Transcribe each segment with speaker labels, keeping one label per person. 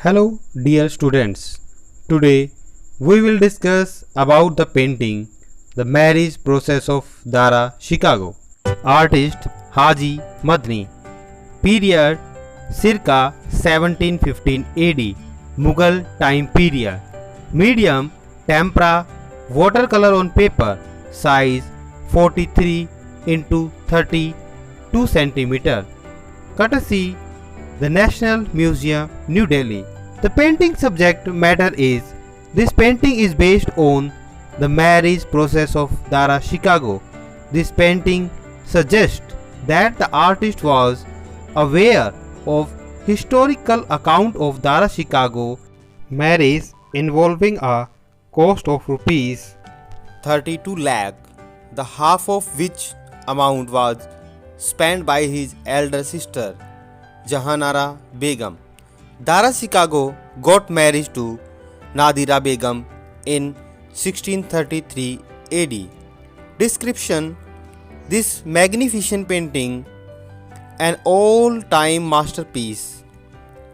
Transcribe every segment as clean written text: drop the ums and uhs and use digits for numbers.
Speaker 1: Hello dear students. Today we will discuss about the painting The Marriage Process of Dara Chicago. Artist Haji Madni. Period circa 1715 AD. Mughal time period. Medium tempera watercolor on paper. Size 43 into 32 centimeter. Courtesy the National Museum, New Delhi. The painting subject matter is this painting is based on the marriage process of Dara Chicago. This painting suggests that the artist was aware of historical account of Dara Chicago marriage involving a cost of rupees 32 lakh, the half of which amount was spent by his elder sister Jahanara Begum. Dara Chicago got married to Nadira Begum in 1633 AD. Description: this magnificent painting, an all-time masterpiece,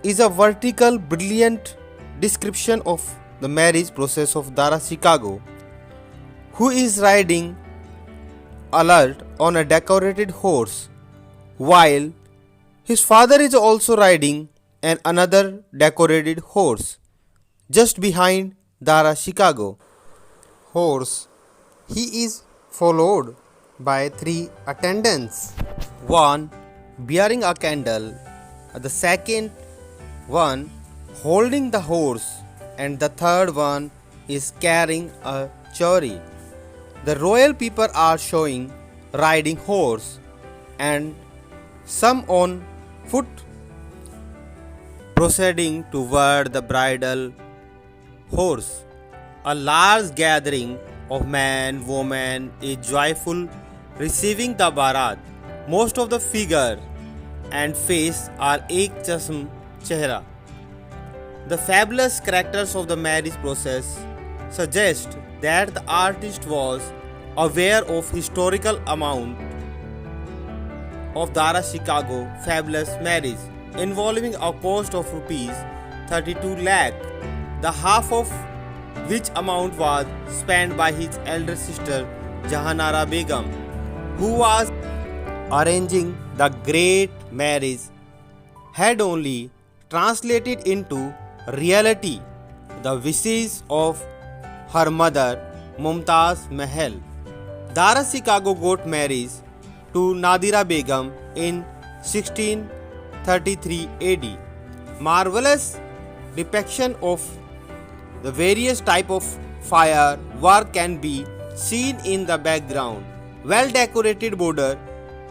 Speaker 1: is a vertical, brilliant description of the marriage process of Dara Chicago, who is riding alert on a decorated horse, while his father is also riding another decorated horse just behind Dara Chicago. Horse. He is followed by three attendants. One bearing a candle, the second one holding the horse, and the third one is carrying a chowri. The royal people are showing riding horse and some on foot proceeding toward the bridal horse. A large gathering of men, women is joyful receiving the barat. Most of the figure and face are ek chasm chehra. The fabulous characters of the marriage process suggest that the artist was aware of historical amount of Dara Chicago fabulous marriage involving a cost of rupees 32 lakh, the half of which amount was spent by his elder sister Jahanara Begum, who was arranging the great marriage, had only translated into reality the wishes of her mother Mumtaz Mahal. Dara Chicago got married to Nadira Begum in 1633 AD. Marvelous depiction of the various type of firework can be seen in the background. Well decorated border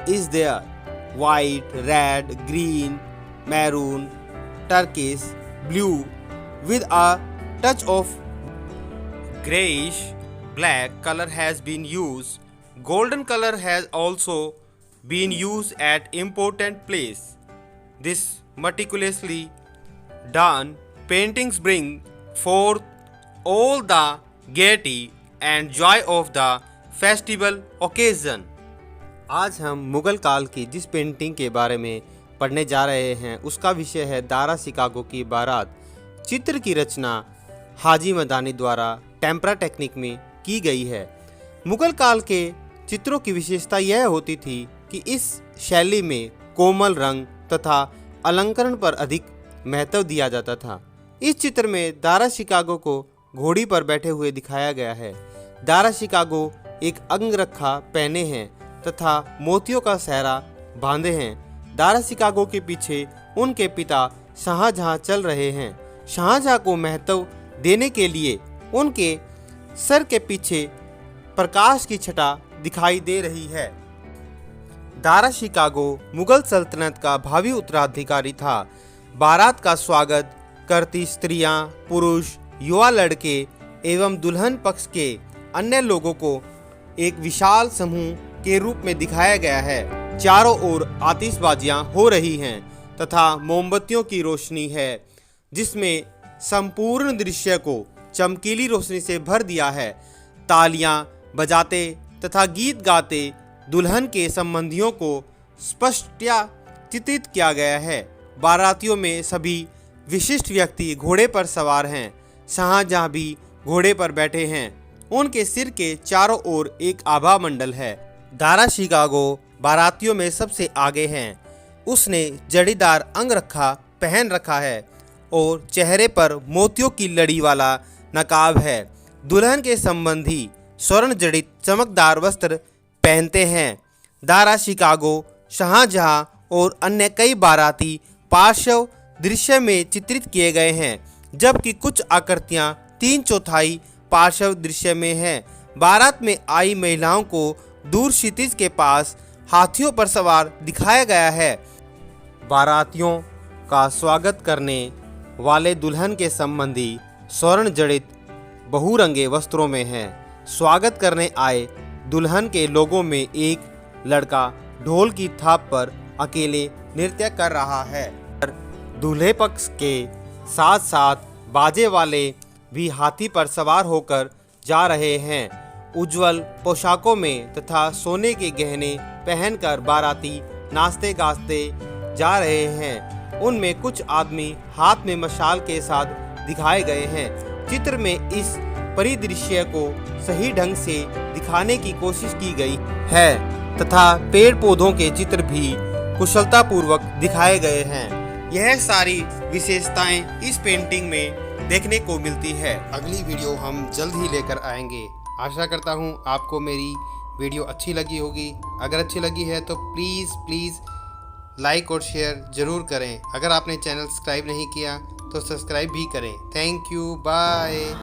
Speaker 1: is there: white, red, green, maroon, turquoise, blue, with a touch of grayish black color has been used. Golden color has also been used at important place. This meticulously done paintings bring forth all the gaiety and joy of the festival occasion. आज हम मुगल काल की जिस painting के बारे में पढ़ने जा रहे हैं उसका विषय है दारा शिकागो की बारात। चित्र की रचना हाजी मदानी द्वारा टेम्परा टेक्निक में की गई है। मुगल काल के चित्रों की विशेषता यह होती थी कि इस शैली में कोमल रंग तथा अलंकरण पर अधिक महत्व दिया जाता था। इस चित्र में दारा शिकागो को घोड़ी पर बैठे हुए दिखाया गया है। दारा शिकागो एक अंगरखा पहने हैं तथा मोतियों का सहरा बांधे हैं। दारा शिकागो के पीछे उनके पिता शाहजहां चल रहे हैं। शाहजहां को महत्व देने के लिए उनके सर के पीछे प्रकाश की छटा दिखाई दे रही है। दारा शिकागो मुगल सल्तनत का भावी उत्तराधिकारी था। बारात का स्वागत करती स्त्रियां, पुरुष, युवा लड़के एवं दुल्हन पक्ष के अन्य लोगों को एक विशाल समूह के रूप में दिखाया गया है। चारों ओर आतिशबाजियां हो रही हैं तथा मोमबत्तियों की रोशनी है, जिसमें संपूर्ण दृश्य को चमकीली रोशनी से भर दिया है। तालियां बजाते तथा गीत गाते दुल्हन के संबंधियों को स्पष्टतया चित्रित किया गया है। बारातियों में सभी विशिष्ट व्यक्ति घोड़े पर सवार हैं। शाहजहां भी घोड़े पर बैठे हैं। उनके सिर के चारों ओर एक आभा मंडल है। दारा शिकागो बारातियों में सबसे आगे हैं। उसने जड़ीदार अंगरखा पहन रखा है और चेहरे पर मोतियों की लड़ी वाला नकाब है। दुल्हन के संबंधी स्वर्ण जड़ित चमकदार वस्त्र पहनते हैं। दारा शिकागो, शाहजहां और अन्य कई बाराती पार्श्व दृश्य में चित्रित किए गए हैं, जबकि कुछ आकृतियां 3/4 पार्श्व दृश्य में हैं। बारात में आई महिलाओं को दूर क्षितिज के पास हाथियों पर सवार दिखाया गया है। बारातियों का स्वागत करने वाले दुल्हन के संबंधी स्वर्ण जड़ित बहुरंगे वस्त्रों में हैं। स्वागत करने आए दुल्हन के लोगों में एक लड़का ढोल की थाप पर अकेले नृत्य कर रहा है। दूल्हे पक्ष के साथ साथ बाजे वाले भी हाथी पर सवार होकर जा रहे हैं। उज्जवल पोशाकों में तथा सोने के गहने पहनकर बाराती नाचते गाते जा रहे हैं। उनमें कुछ आदमी हाथ में मशाल के साथ दिखाए गए हैं। चित्र में इस परिदृश्य को सही ढंग से दिखाने की कोशिश की गई है तथा पेड़ पौधों के चित्र भी कुशलतापूर्वक दिखाए गए हैं। यह सारी विशेषताएं इस पेंटिंग में देखने को मिलती है। अगली वीडियो हम जल्द ही लेकर आएंगे। आशा करता हूं आपको मेरी वीडियो अच्छी लगी होगी। अगर अच्छी लगी है तो प्लीज़ लाइक और शेयर ज़रूर करें। अगर आपने चैनल सब्सक्राइब नहीं किया तो सब्सक्राइब भी करें। Thank you, bye.